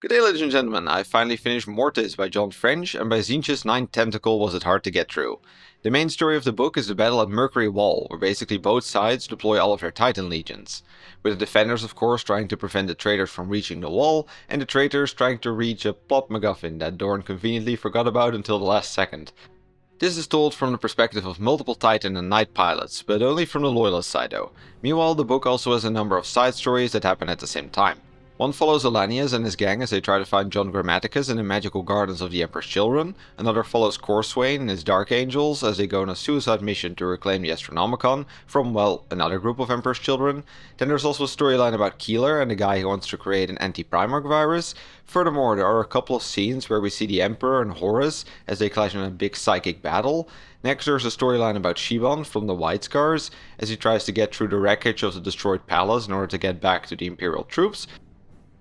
Good day, ladies and gentlemen. I finally finished Mortis by John French, and by Zinch's ninth tentacle was it hard to get through. The main story of the book is the battle at Mercury Wall, where basically both sides deploy all of their Titan legions. With the defenders of course trying to prevent the traitors from reaching the wall, and the traitors trying to reach a plot MacGuffin that Dorn conveniently forgot about until the last second. This is told from the perspective of multiple Titan and Knight pilots, but only from the loyalist side though. Meanwhile, the book also has a number of side stories that happen at the same time. One follows Elanius and his gang as they try to find John Grammaticus in the magical gardens of the Emperor's Children. Another follows Corswain and his Dark Angels as they go on a suicide mission to reclaim the Astronomicon from, well, another group of Emperor's Children. Then there's also a storyline about Keeler and the guy who wants to create an anti-Primarch virus. Furthermore, there are a couple of scenes where we see the Emperor and Horus as they clash in a big psychic battle. Next there's a storyline about Shiban from the White Scars as he tries to get through the wreckage of the destroyed palace in order to get back to the Imperial troops.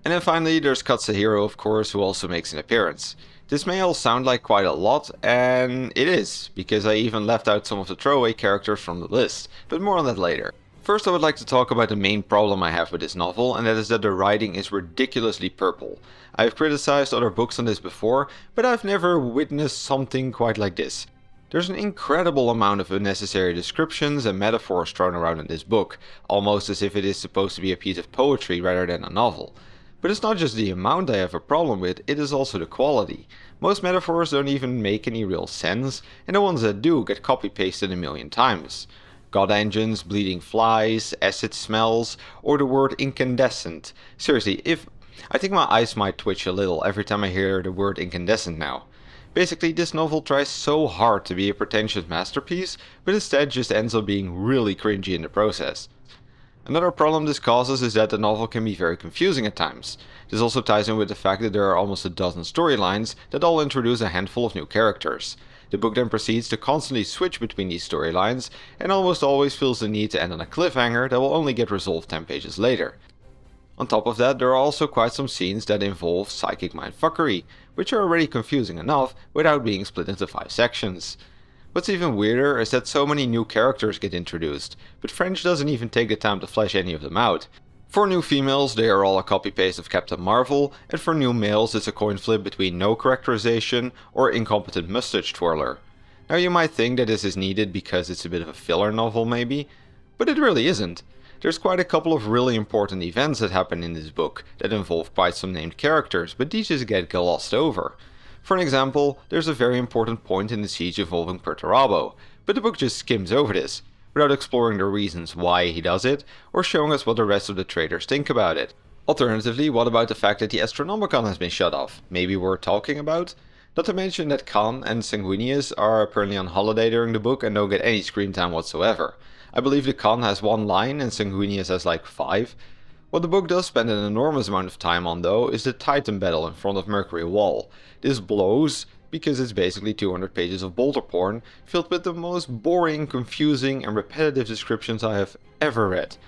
And then finally there's Katsuhiro of course, who also makes an appearance. This may all sound like quite a lot, and it is, because I even left out some of the throwaway characters from the list, but more on that later. First I would like to talk about the main problem I have with this novel, and that is that the writing is ridiculously purple. I've criticized other books on this before, but I've never witnessed something quite like this. There's an incredible amount of unnecessary descriptions and metaphors thrown around in this book, almost as if it is supposed to be a piece of poetry rather than a novel. But it's not just the amount I have a problem with, it is also the quality. Most metaphors don't even make any real sense, and the ones that do get copy-pasted a million times. God engines, bleeding flies, acid smells, or the word incandescent. Seriously, I think my eyes might twitch a little every time I hear the word incandescent now. Basically, this novel tries so hard to be a pretentious masterpiece, but instead just ends up being really cringy in the process. Another problem this causes is that the novel can be very confusing at times. This also ties in with the fact that there are almost a dozen storylines that all introduce a handful of new characters. The book then proceeds to constantly switch between these storylines, and almost always feels the need to end on a cliffhanger that will only get resolved 10 pages later. On top of that, there are also quite some scenes that involve psychic mindfuckery, which are already confusing enough without being split into 5 sections. What's even weirder is that so many new characters get introduced, but French doesn't even take the time to flesh any of them out. For new females, they are all a copy-paste of Captain Marvel, and for new males it's a coin flip between no characterization or incompetent mustache twirler. Now you might think that this is needed because it's a bit of a filler novel maybe, but it really isn't. There's quite a couple of really important events that happen in this book that involve quite some named characters, but these just get glossed over. For an example, there's a very important point in the siege involving Perturabo, but the book just skims over this, without exploring the reasons why he does it, or showing us what the rest of the traders think about it. Alternatively, what about the fact that the Astronomicon has been shut off? Maybe worth talking about? Not to mention that Khan and Sanguinius are apparently on holiday during the book and don't get any screen time whatsoever. I believe the Khan has 1 line and Sanguinius has like 5. What the book does spend an enormous amount of time on though is the Titan battle in front of Mercury Wall. This blows because it's basically 200 pages of bolter porn filled with the most boring, confusing and repetitive descriptions I have ever read.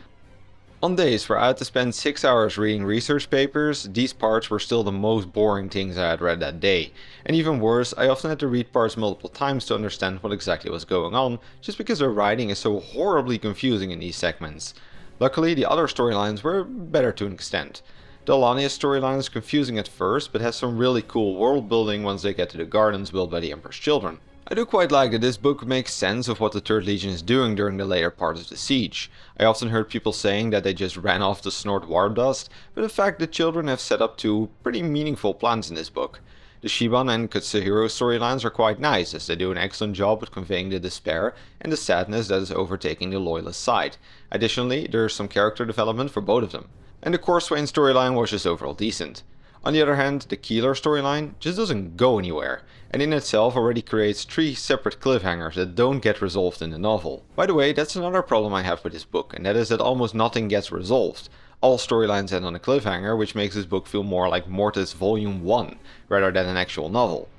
On days where I had to spend 6 hours reading research papers, these parts were still the most boring things I had read that day. And even worse, I often had to read parts multiple times to understand what exactly was going on, just because the writing is so horribly confusing in these segments. Luckily, the other storylines were better to an extent. The Elanius storyline is confusing at first, but has some really cool world building once they get to the gardens built by the Emperor's Children. I do quite like that this book makes sense of what the Third Legion is doing during the later part of the siege. I often heard people saying that they just ran off to snort warp dust, but in fact the children have set up 2 pretty meaningful plans in this book. The Shiban and Katsuhiro storylines are quite nice, as they do an excellent job at conveying the despair and the sadness that is overtaking the loyalist side. Additionally, there is some character development for both of them. And the Corswain storyline was just overall decent. On the other hand, the Keeler storyline just doesn't go anywhere, and in itself already creates 3 separate cliffhangers that don't get resolved in the novel. By the way, that's another problem I have with this book, and that is that almost nothing gets resolved. All storylines end on a cliffhanger, which makes this book feel more like Mortis Volume 1, rather than an actual novel.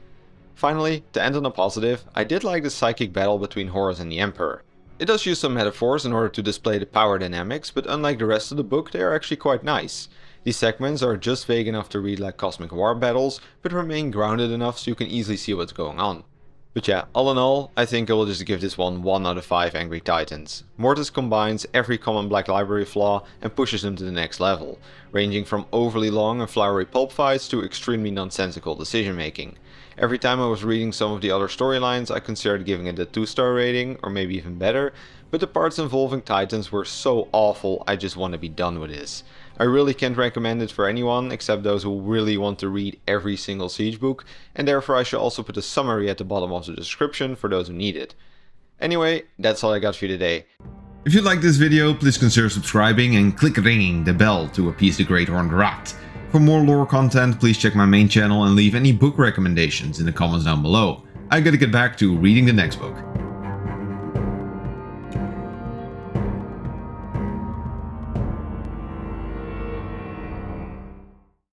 Finally, to end on a positive, I did like the psychic battle between Horus and the Emperor. It does use some metaphors in order to display the power dynamics, but unlike the rest of the book, they are actually quite nice. These segments are just vague enough to read like cosmic war battles, but remain grounded enough so you can easily see what's going on. But yeah, all in all, I think I will just give this one 1 out of 5 Angry Titans. Mortis combines every common Black Library flaw and pushes them to the next level, ranging from overly long and flowery pulp fights to extremely nonsensical decision making. Every time I was reading some of the other storylines, I considered giving it a 2-star rating, or maybe even better, but the parts involving Titans were so awful I just want to be done with this. I really can't recommend it for anyone except those who really want to read every single Siege book, and therefore I should also put a summary at the bottom of the description for those who need it. Anyway, that's all I got for you today. If you like this video, please consider subscribing and click ringing the bell to appease the Great Horned Rat. For more lore content, please check my main channel and leave any book recommendations in the comments down below. I gotta get back to reading the next book.